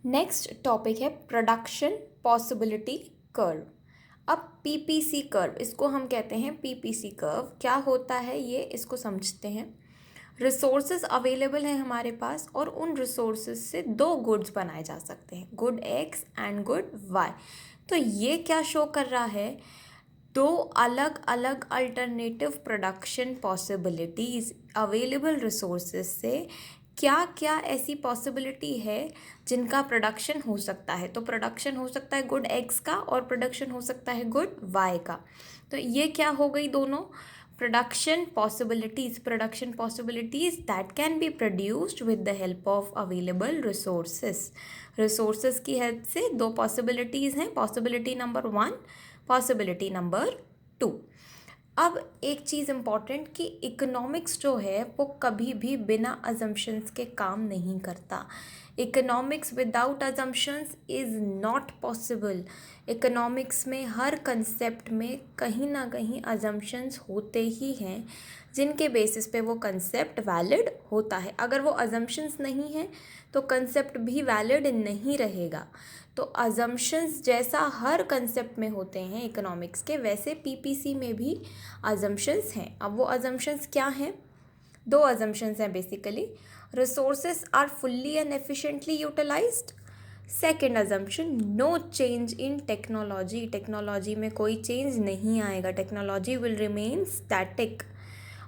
Next topic है production possibility curve. अब PPC curve, इसको हम कहते हैं पीपीसी कर्व। क्या होता है ये, इसको समझते हैं। रिसोर्सेज अवेलेबल हैं हमारे पास और उन रिसोर्सेज से दो गुड्स बनाए जा सकते हैं, good X and good Y. तो ये क्या शो कर रहा है, दो अलग अलग alternative production possibilities available resources से क्या क्या ऐसी पॉसिबिलिटी है जिनका प्रोडक्शन हो सकता है। तो प्रोडक्शन हो सकता है गुड एक्स का और प्रोडक्शन हो सकता है गुड वाई का। तो ये क्या हो गई, दोनों production possibilities that can be produced with the help of available resources की हेल्प से दो पॉसिबिलिटीज़ हैं, पॉसिबिलिटी नंबर 1, पॉसिबिलिटी नंबर 2। अब एक चीज़ इम्पॉर्टेंट कि इकोनॉमिक्स जो है वो कभी भी बिना अजम्पशंस के काम नहीं करता। Economics without assumptions is not possible. Economics में हर कंसेप्ट में कहीं ना कहीं अजम्पशंस होते ही हैं जिनके बेसिस पे वो कंसेप्ट वैलिड होता है। अगर वो अजम्पशंस नहीं हैं तो कंसेप्ट भी वैलिड नहीं रहेगा। तो अजम्पशंस जैसा हर कंसेप्ट में होते हैं इकोनॉमिक्स के, वैसे पीपीसी में भी अजम्पशंस हैं। अब वो अजम्पशंस क्या हैं, दो अजम्पशंस हैं basically. Resources are fully and efficiently utilised. Second assumption, no change in technology. Technology में कोई चेंज नहीं आएगा, टेक्नोलॉजी विल रिमेन स्टैटिक।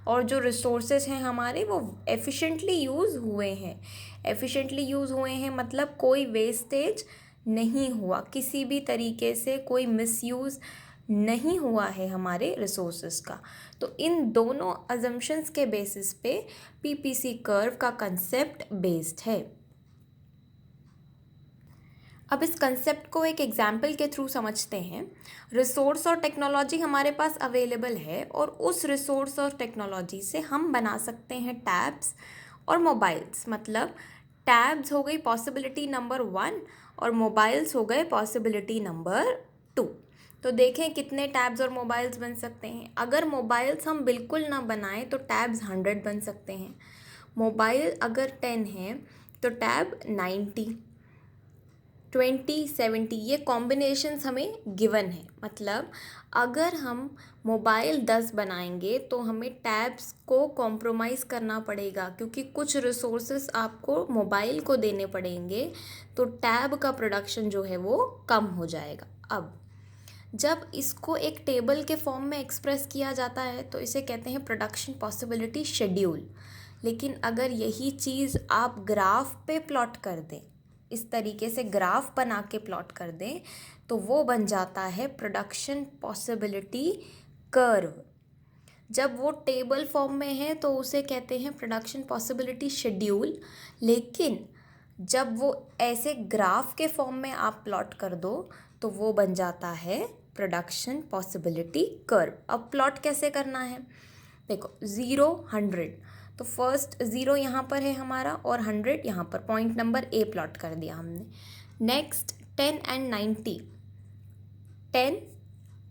और जो रिसोर्सेज हैं हमारे वो एफिशिएंटली यूज़ हुए हैं। एफिशिएंटली यूज़ हुए हैं मतलब कोई वेस्टेज नहीं हुआ, किसी भी तरीके से कोई मिसयूज़ नहीं हुआ है हमारे रिसोर्सेज का। तो इन दोनों अजम्पशंस के बेसिस पे पीपीसी कर्व का कंसेप्ट बेस्ड है। अब इस कंसेप्ट को एक एग्जाम्पल के थ्रू समझते हैं। रिसोर्स और टेक्नोलॉजी हमारे पास अवेलेबल है और उस रिसोर्स और टेक्नोलॉजी से हम बना सकते हैं टैब्स और मोबाइल्स। मतलब टैब्स हो गई पॉसिबिलिटी नंबर 1 और मोबाइल्स हो गए पॉसिबिलिटी नंबर 2। तो देखें कितने टैब्स और मोबाइल्स बन सकते हैं। अगर मोबाइल्स हम बिल्कुल ना बनाएं तो टैब्स 100 बन सकते हैं। मोबाइल अगर 10 है तो टैब 90, 20, 70, ये कॉम्बिनेशंस हमें गिवन है। मतलब अगर हम मोबाइल 10 बनाएंगे तो हमें टैब्स को कॉम्प्रोमाइज़ करना पड़ेगा, क्योंकि कुछ रिसोर्सेस आपको मोबाइल को देने पड़ेंगे, तो टैब का प्रोडक्शन जो है वो कम हो जाएगा। अब जब इसको एक टेबल के फॉर्म में एक्सप्रेस किया जाता है तो इसे कहते हैं प्रोडक्शन पॉसिबिलिटी शेड्यूल। लेकिन अगर यही चीज़ आप ग्राफ पे प्लॉट कर दें, इस तरीके से ग्राफ बना के प्लॉट कर दें, तो वो बन जाता है प्रोडक्शन पॉसिबिलिटी कर्व। जब वो टेबल फॉर्म में है तो उसे कहते हैं प्रोडक्शन पॉसिबिलिटी शेड्यूल। लेकिन जब वो ऐसे ग्राफ के फॉर्म में आप प्लॉट कर दो तो वो बन जाता है प्रोडक्शन पॉसिबिलिटी कर्व। अब प्लॉट कैसे करना है, देखो 0, 100, तो फर्स्ट 0 यहाँ पर है हमारा और 100 यहाँ पर, पॉइंट नंबर ए प्लॉट कर दिया हमने। नेक्स्ट 10 एंड 90, 10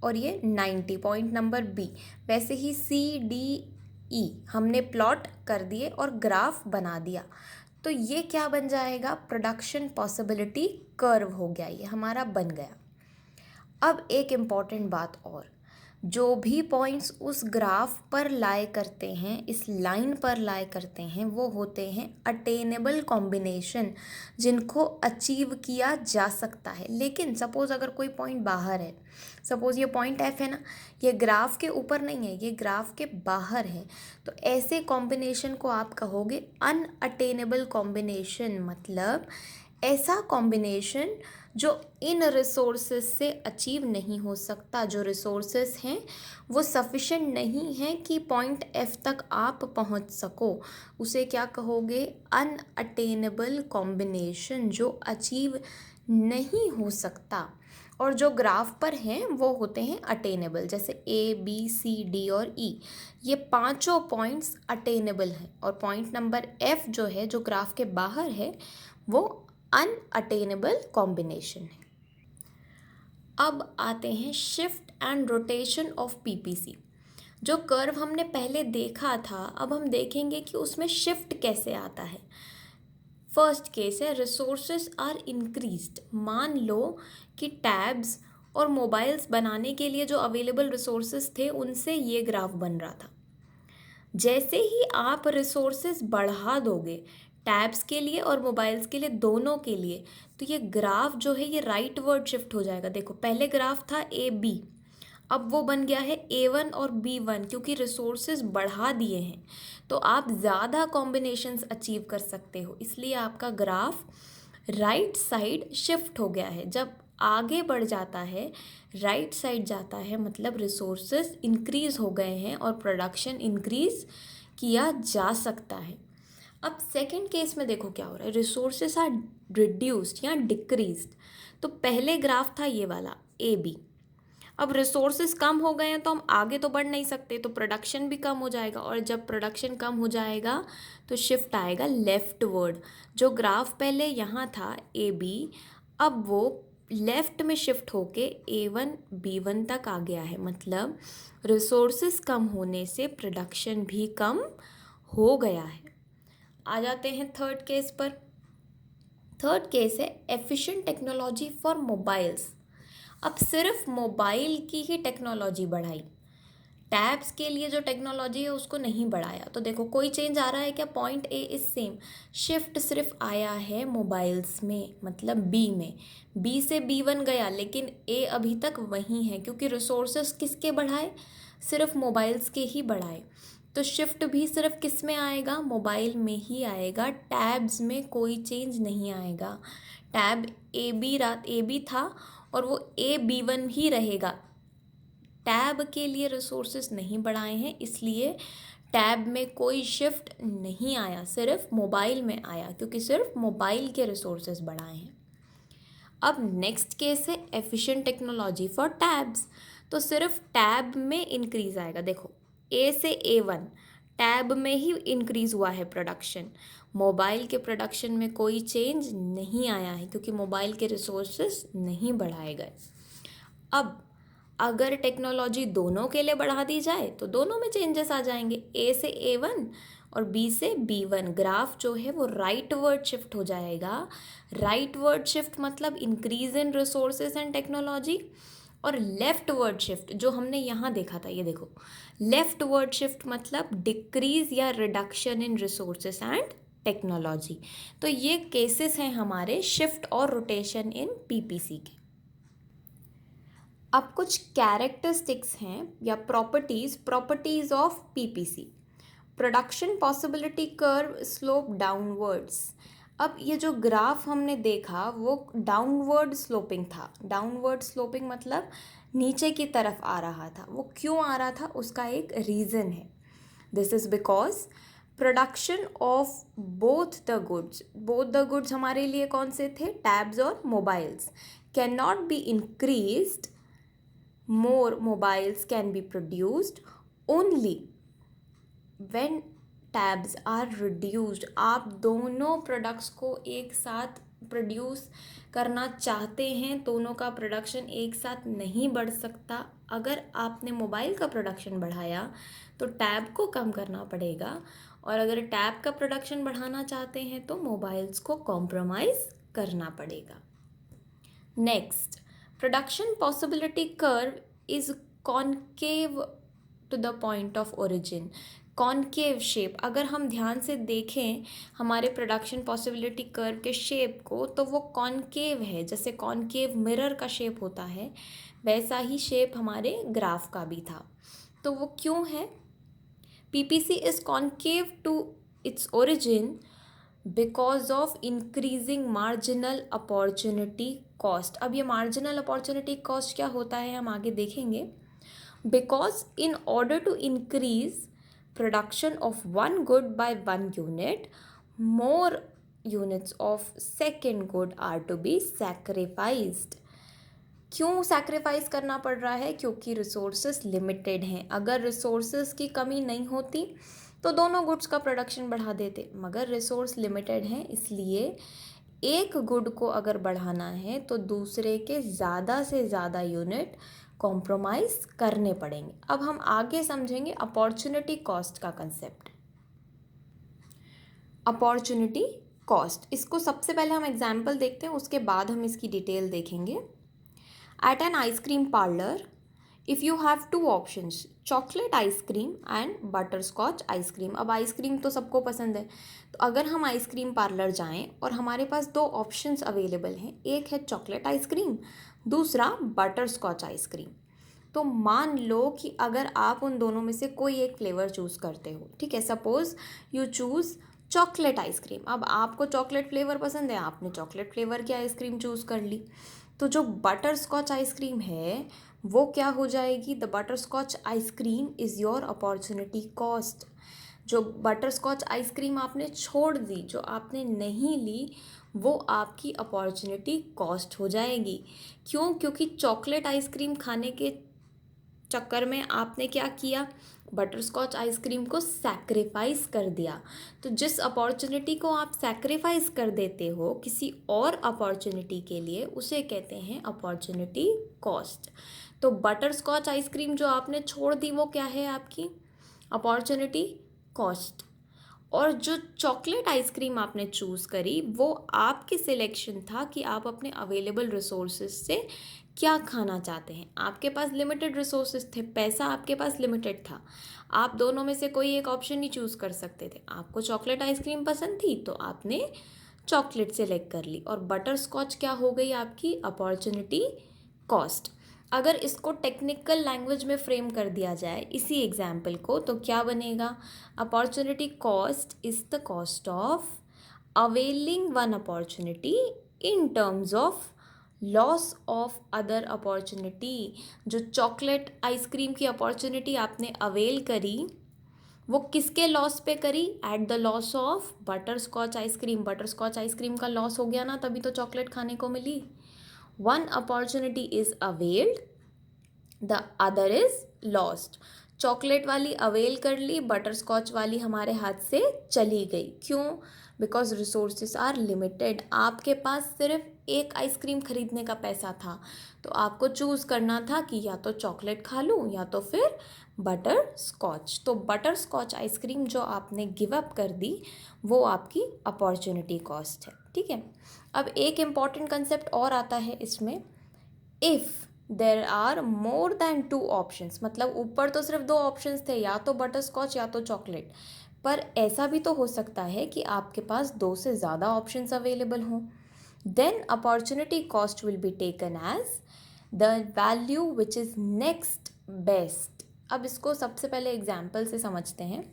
और ये 90, पॉइंट नंबर बी। वैसे ही सी डी ई हमने प्लॉट कर दिए और ग्राफ बना दिया। तो ये क्या बन जाएगा, प्रोडक्शन पॉसिबिलिटी कर्व हो गया, ये हमारा बन गया। अब एक इम्पॉर्टेंट बात और, जो भी पॉइंट्स उस ग्राफ पर लाए करते हैं, इस लाइन पर लाए करते हैं, वो होते हैं अटेनेबल कॉम्बिनेशन, जिनको अचीव किया जा सकता है। लेकिन सपोज़ अगर कोई पॉइंट बाहर है, सपोज़ ये पॉइंट एफ है ना, ये ग्राफ के ऊपर नहीं है, ये ग्राफ के बाहर है, तो ऐसे कॉम्बिनेशन को आप कहोगे अनअटेनेबल कॉम्बिनेशन। मतलब ऐसा कॉम्बिनेशन जो इन रिसोर्सेज से अचीव नहीं हो सकता, जो रिसोर्सेज हैं वो सफिशेंट नहीं है कि पॉइंट एफ तक आप पहुंच सको, उसे क्या कहोगे, अनअटेनेबल कॉम्बिनेशन, जो अचीव नहीं हो सकता। और जो ग्राफ पर हैं वो होते हैं अटेनेबल, जैसे ए बी सी डी और ई, ये पांचों पॉइंट्स अटेनेबल हैं। और पॉइंट नंबर एफ जो है, जो ग्राफ के बाहर है, वो अनअटेनेबल कॉम्बिनेशन है। अब आते हैं shift and rotation of PPC. जो कर्व हमने पहले देखा था, अब हम देखेंगे कि उसमें शिफ्ट कैसे आता है। फर्स्ट केस है रिसोर्सेज आर इंक्रीज्ड। मान लो कि टैब्स और मोबाइल्स बनाने के लिए जो अवेलेबल रिसोर्सेज थे उनसे ये ग्राफ बन रहा था। जैसे ही आप रिसोर्सेज बढ़ा दोगे टैब्स के लिए और मोबाइल्स के लिए, दोनों के लिए, तो ये ग्राफ जो है ये राइट वर्ड शिफ्ट हो जाएगा। देखो पहले ग्राफ था ए बी, अब वो बन गया है A1 और B1, क्योंकि रिसोर्सेज बढ़ा दिए हैं तो आप ज़्यादा कॉम्बिनेशंस अचीव कर सकते हो, इसलिए आपका ग्राफ राइट साइड शिफ्ट हो गया है। जब आगे बढ़ जाता है, राइट साइड जाता है, मतलब रिसोर्सेज इंक्रीज हो गए हैं और प्रोडक्शन इंक्रीज किया जा सकता है। अब सेकंड केस में देखो क्या हो रहा है, रिसोर्सेज आर रिड्यूस्ड या डिक्रीज्ड। तो पहले ग्राफ था ये वाला AB, अब रिसोर्सेज कम हो गए हैं तो हम आगे तो बढ़ नहीं सकते, तो प्रोडक्शन भी कम हो जाएगा, और जब प्रोडक्शन कम हो जाएगा तो शिफ्ट आएगा लेफ्ट वर्ड। जो ग्राफ पहले यहाँ था AB, अब वो लेफ्ट में शिफ्ट होके A1 B1 तक आ गया है, मतलब रिसोर्सेज कम होने से प्रोडक्शन भी कम हो गया है। आ जाते हैं थर्ड केस पर। थर्ड केस है एफिशिएंट टेक्नोलॉजी फॉर मोबाइल्स। अब सिर्फ मोबाइल की ही टेक्नोलॉजी बढ़ाई, टैब्स के लिए जो टेक्नोलॉजी है उसको नहीं बढ़ाया। तो देखो कोई चेंज आ रहा है क्या? Point A is same, shift सिर्फ आया है मोबाइल्स में, मतलब बी में। बी से B1 गया लेकिन ए अभी तक वहीं है, क्योंकि रिसोर्सेस किसके बढ़ाए? सिर्फ मोबाइल्स के ही बढ़ाए। तो शिफ्ट भी सिर्फ किस में आएगा? मोबाइल में ही आएगा, टैब्स में कोई चेंज नहीं आएगा। टैब ए बी था और वो AB1 ही रहेगा। टैब के लिए रिसोर्सेज नहीं बढ़ाए हैं, इसलिए टैब में कोई शिफ्ट नहीं आया, सिर्फ मोबाइल में आया, क्योंकि सिर्फ मोबाइल के रिसोर्सेज बढ़ाए हैं। अब नेक्स्ट केस है एफिशिएंट टेक्नोलॉजी फॉर टैब्स। तो सिर्फ टैब में इंक्रीज आएगा। देखो A से A1 टैब में ही इंक्रीज हुआ है प्रोडक्शन, मोबाइल के प्रोडक्शन में कोई चेंज नहीं आया है, क्योंकि मोबाइल के रिसोर्सेज नहीं बढ़ाए गए। अब अगर टेक्नोलॉजी दोनों के लिए बढ़ा दी जाए तो दोनों में चेंजेस आ जाएंगे, A से A1 और B से B1। ग्राफ जो है वो राइट वर्ड शिफ्ट हो जाएगा। राइट वर्ड शिफ्ट मतलब increase in resources and technology, और लेफ्ट वर्ड शिफ्ट जो हमने यहाँ देखा था, ये देखो लेफ्ट वर्ड शिफ्ट मतलब डिक्रीज या reduction in resources and technology. तो ये केसेस हैं हमारे शिफ्ट और रोटेशन इन PPC के। अब कुछ कैरेक्टरिस्टिक्स हैं या properties of PPC। Production possibility curve slope downwards. अब ये जो ग्राफ हमने देखा वो डाउनवर्ड स्लोपिंग था। डाउनवर्ड स्लोपिंग मतलब नीचे की तरफ आ रहा था। वो क्यों आ रहा था उसका एक रीज़न है। This is because production of both the goods हमारे लिए कौन से थे? टैब्स और mobiles. Can not be increased, more mobiles can be produced only when tabs are reduced। आप दोनों प्रोडक्ट्स को एक साथ प्रोड्यूस करना चाहते हैं, दोनों का प्रोडक्शन एक साथ नहीं बढ़ सकता। अगर आपने मोबाइल का प्रोडक्शन बढ़ाया तो टैब को कम करना पड़ेगा, और अगर टैब का प्रोडक्शन बढ़ाना चाहते हैं तो मोबाइल्स को कॉम्प्रोमाइज़ करना पड़ेगा। Next, production possibility curve is concave to the point of origin। Concave shape, अगर हम ध्यान से देखें हमारे प्रोडक्शन पॉसिबिलिटी कर्व के शेप को तो वो कॉन्केव है। जैसे कॉन्केव मिरर का शेप होता है वैसा ही शेप हमारे ग्राफ का भी था। तो वो क्यों है? PPC is concave to its origin because of increasing marginal opportunity cost. अब ये मार्जिनल अपॉर्चुनिटी कॉस्ट क्या होता है हम आगे देखेंगे। Because in order to increase production of one good by one unit, more units of second good are to be sacrificed. क्यों sacrifice करना पड़ रहा है? क्योंकि रिसोर्सेस लिमिटेड हैं। अगर रिसोर्सेस की कमी नहीं होती तो दोनों गुड्स का प्रोडक्शन बढ़ा देते, मगर रिसोर्स लिमिटेड हैं, इसलिए एक गुड को अगर बढ़ाना है तो दूसरे के ज़्यादा से ज़्यादा यूनिट कॉम्प्रोमाइज़ करने पड़ेंगे। अब हम आगे समझेंगे अपॉर्चुनिटी कॉस्ट का कंसेप्ट। अपॉर्चुनिटी कॉस्ट, इसको सबसे पहले हम एग्जाम्पल देखते हैं, उसके बाद हम इसकी डिटेल देखेंगे। At an ice cream parlour if you have two options, chocolate ice cream and butterscotch ice cream. अब आइसक्रीम तो सबको पसंद है, तो अगर हम आइसक्रीम पार्लर जाएं और हमारे पास दो ऑप्शंस अवेलेबल हैं, एक है चॉकलेट आइसक्रीम, दूसरा बटर स्कॉच आइसक्रीम। तो मान लो कि अगर आप उन दोनों में से कोई एक फ्लेवर चूज़ करते हो, ठीक है, suppose you choose chocolate ice cream. अब आपको चॉकलेट फ्लेवर पसंद है, आपने चॉकलेट फ्लेवर की आइसक्रीम चूज़ कर ली। तो जो बटर स्कॉच आइसक्रीम है वो क्या हो जाएगी, the butterscotch ice cream is your opportunity cost. जो बटर स्कॉच आइसक्रीम आपने छोड़ दी, जो आपने नहीं ली, वो आपकी अपॉर्चुनिटी कॉस्ट हो जाएगी। क्यों? क्योंकि चॉकलेट आइसक्रीम खाने के चक्कर में आपने क्या किया, बटर स्कॉच आइसक्रीम को सैक्रिफाइस कर दिया। तो जिस अपॉर्चुनिटी को आप सैक्रिफाइस कर देते हो किसी और अपॉर्चुनिटी के लिए, उसे कहते हैं अपॉर्चुनिटी कॉस्ट। तो बटर स्कॉच आइसक्रीम जो आपने छोड़ दी वो क्या है, आपकी अपॉर्चुनिटी कॉस्ट। और जो चॉकलेट आइसक्रीम आपने चूज़ करी वो आपकी सिलेक्शन था कि आप अपने अवेलेबल रिसोर्सेज से क्या खाना चाहते हैं। आपके पास लिमिटेड रिसोर्सेज थे, पैसा आपके पास लिमिटेड था, आप दोनों में से कोई एक ऑप्शन ही चूज़ कर सकते थे। आपको चॉकलेट आइसक्रीम पसंद थी तो आपने चॉकलेट सेलेक्ट कर ली, और बटर स्कॉच क्या हो गई, आपकी अपॉर्चुनिटी कॉस्ट। अगर इसको टेक्निकल लैंग्वेज में फ्रेम कर दिया जाए इसी एग्जाम्पल को, तो क्या बनेगा, opportunity cost is the cost of availing one opportunity in terms of loss of other opportunity. जो चॉकलेट आइसक्रीम की अपॉर्चुनिटी आपने अवेल करी वो किसके लॉस पे करी, at the loss of butterscotch ice cream. Butterscotch ice cream का loss हो गया ना, तभी तो चॉकलेट खाने को मिली। One opportunity is availed, the other is lost. Chocolate वाली अवेल कर ली, बटर स्कॉच वाली हमारे हाथ से चली गई। क्यों? Because resources are limited. आपके पास सिर्फ एक आइसक्रीम खरीदने का पैसा था, तो आपको चूज़ करना था कि या तो चॉकलेट खा लूँ या तो फिर बटर स्कॉच। तो बटर स्कॉच आइसक्रीम जो आपने गिव अप कर दी वो आपकी अपॉर्चुनिटी कॉस्ट है, ठीक है। अब एक इम्पॉर्टेंट कंसेप्ट और आता है इसमें, if there are more than two options. मतलब ऊपर तो सिर्फ दो ऑप्शंस थे, या तो बटर स्कॉच या तो चॉकलेट, पर ऐसा भी तो हो सकता है कि आपके पास दो से ज़्यादा ऑप्शंस अवेलेबल हों। Then opportunity cost will be taken as the value which is next best. अब इसको सबसे पहले एग्जाम्पल से समझते हैं।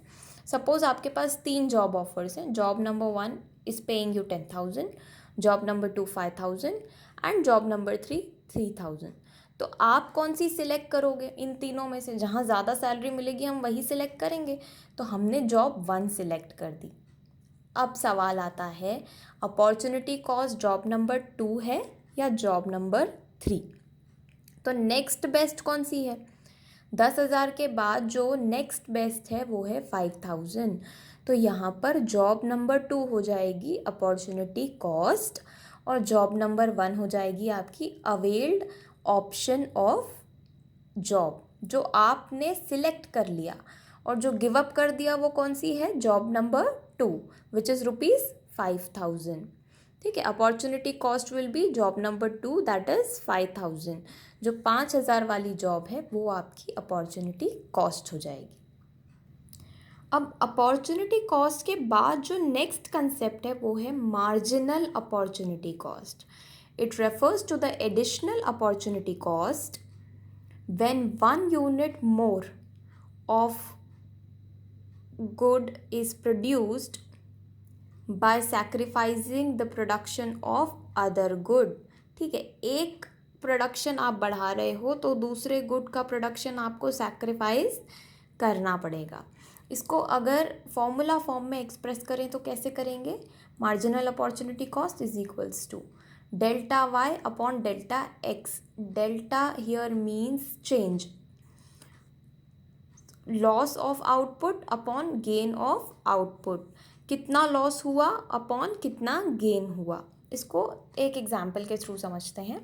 सपोज़ आपके पास 3 जॉब ऑफर्स हैं। Job number 1 is paying you 10,000, job number 2 5,000 and job number 3 3,000। तो आप कौन सी सिलेक्ट करोगे इन तीनों में से? जहाँ ज़्यादा सैलरी मिलेगी हम वही सिलेक्ट करेंगे। तो हमने जॉब 1 सिलेक्ट कर दी। अब सवाल आता है, अपॉर्चुनिटी कॉस्ट जॉब नंबर 2 है या जॉब नंबर 3? तो नेक्स्ट बेस्ट कौन सी है? 10,000 के बाद जो नेक्स्ट बेस्ट है वो है 5,000। तो यहाँ पर जॉब नंबर 2 हो जाएगी अपॉर्चुनिटी कॉस्ट, और जॉब नंबर 1 हो जाएगी आपकी अवेल्ड ऑप्शन ऑफ जॉब, जो आपने सिलेक्ट कर लिया। और जो गिव अप कर दिया वो कौन सी है? जॉब नंबर 2 विच इज़ ₹5,000, ठीक है। Opportunity cost will B job number 2 that is 5,000। जो 5,000 वाली जॉब है वो आपकी अपॉर्चुनिटी कॉस्ट हो जाएगी। अब अपॉर्चुनिटी कॉस्ट के बाद जो नेक्स्ट कंसेप्ट है वो है marginal opportunity cost. It refers to the additional opportunity cost when 1 unit more of good is produced by sacrificing the production of other good। ठीक है, एक प्रोडक्शन आप बढ़ा रहे हो तो दूसरे गुड का प्रोडक्शन आपको सैक्रिफाइस करना पड़ेगा। इसको अगर फॉर्मूला फॉर्म में एक्सप्रेस करें तो कैसे करेंगे? Marginal opportunity cost is equals to delta Y upon delta X. Delta here means change, loss of output upon gain of output. कितना लॉस हुआ अपॉन कितना गेन हुआ। इसको एक एग्जाम्पल के थ्रू समझते हैं।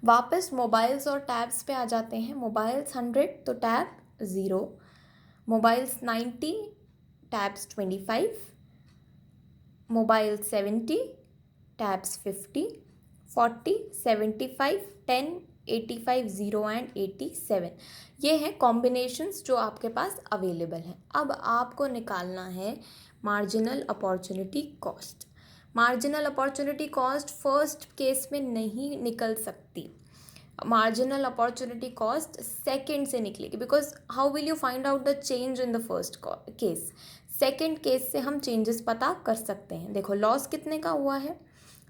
वापस मोबाइल्स और टैब्स पे आ जाते हैं। मोबाइल्स 100 तो tab 0, mobiles 90 tabs 25, mobile 70, tabs 50, 40, 75, 10, 85, 0 and 87। ये हैं कॉम्बिनेशंस जो आपके पास अवेलेबल हैं। अब आपको निकालना है marginal opportunity cost. Marginal opportunity cost first case में नहीं निकल सकती। मार्जिनल अपॉर्चुनिटी कॉस्ट सेकंड से निकलेगी, because how will you find out the change in the first case. Second case से हम चेंजेस पता कर सकते हैं। देखो लॉस कितने का हुआ है,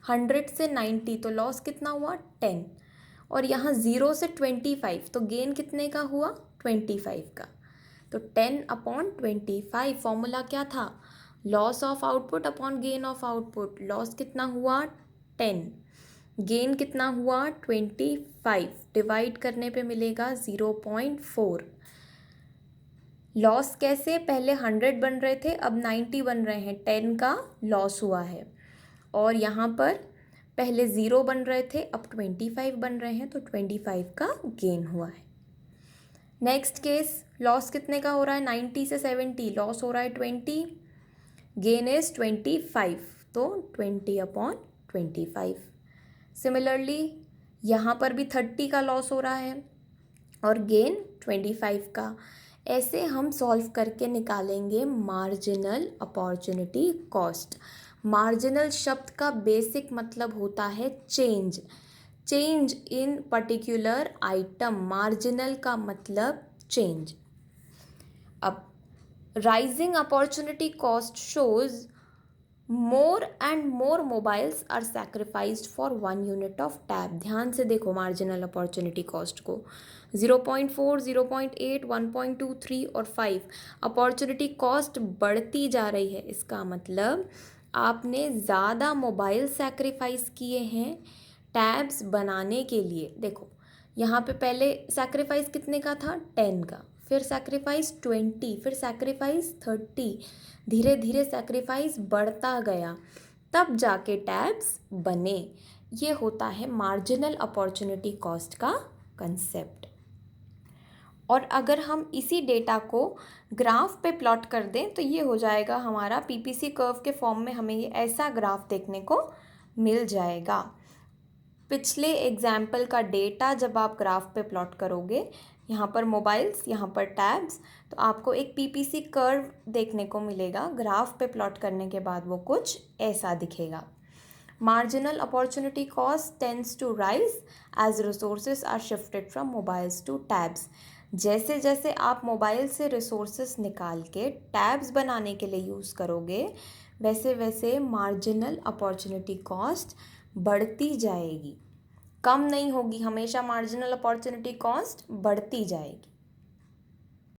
100 से 90, तो लॉस कितना हुआ 10, और यहाँ 0 से 25, तो गेन कितने का हुआ 25 का। तो 10/25 फॉर्मूला क्या था, loss of output upon gain of output. Loss कितना हुआ 10, गेन कितना हुआ 25, डिवाइड करने पे मिलेगा 0.4। लॉस कैसे, पहले 100 बन रहे थे अब 90 बन रहे हैं, 10 का लॉस हुआ है। और यहाँ पर पहले 0 बन रहे थे अब 25 बन रहे हैं, तो 25 का गेन हुआ है। नेक्स्ट केस, लॉस कितने का हो रहा है, 90 से 70, लॉस हो रहा है 20, गेन इज 25, तो 20/25। सिमिलरली यहाँ पर भी 30 का लॉस हो रहा है और गेन 25 का। ऐसे हम सॉल्व करके निकालेंगे मार्जिनल अपॉर्चुनिटी कॉस्ट। मार्जिनल शब्द का बेसिक मतलब होता है change, change in particular item. Marginal का मतलब चेंज। अब rising opportunity cost shows more and more mobiles are sacrificed for 1 unit of tab. ध्यान से देखो मार्जिनल अपॉर्चुनिटी कॉस्ट को, 0.4, 0.8, 1.2, 3 और 5 अपॉर्चुनिटी कॉस्ट बढ़ती जा रही है। इसका मतलब आपने ज़्यादा मोबाइल सैक्रिफाइस किए हैं टैब्स बनाने के लिए। देखो यहाँ पे पहले सैक्रिफाइस कितने का था 10 का, फिर सैक्रिफाइस 20, फिर सैक्रिफाइस 30, धीरे धीरे सैक्रिफाइस बढ़ता गया, तब जाके टैब्स बने। ये होता है मार्जिनल अपॉर्चुनिटी कॉस्ट का कंसेप्ट। और अगर हम इसी डेटा को ग्राफ पे प्लॉट कर दें तो ये हो जाएगा हमारा पीपीसी कर्व के फॉर्म में, हमें ये ऐसा ग्राफ देखने को मिल जाएगा। पिछले एग्जाम्पल का डेटा जब आप ग्राफ पे प्लॉट करोगे, यहाँ पर मोबाइल्स, यहाँ पर टैब्स, तो आपको एक पीपीसी कर्व देखने को मिलेगा। ग्राफ पे प्लॉट करने के बाद वो कुछ ऐसा दिखेगा। Marginal opportunity cost tends to rise as resources are shifted from mobiles to tabs. जैसे जैसे आप मोबाइल से रिसोर्सेज निकाल के टैब्स बनाने के लिए यूज़ करोगे, वैसे वैसे मार्जिनल अपॉर्चुनिटी कॉस्ट बढ़ती जाएगी, कम नहीं होगी। हमेशा मार्जिनल अपॉर्चुनिटी कॉस्ट बढ़ती जाएगी।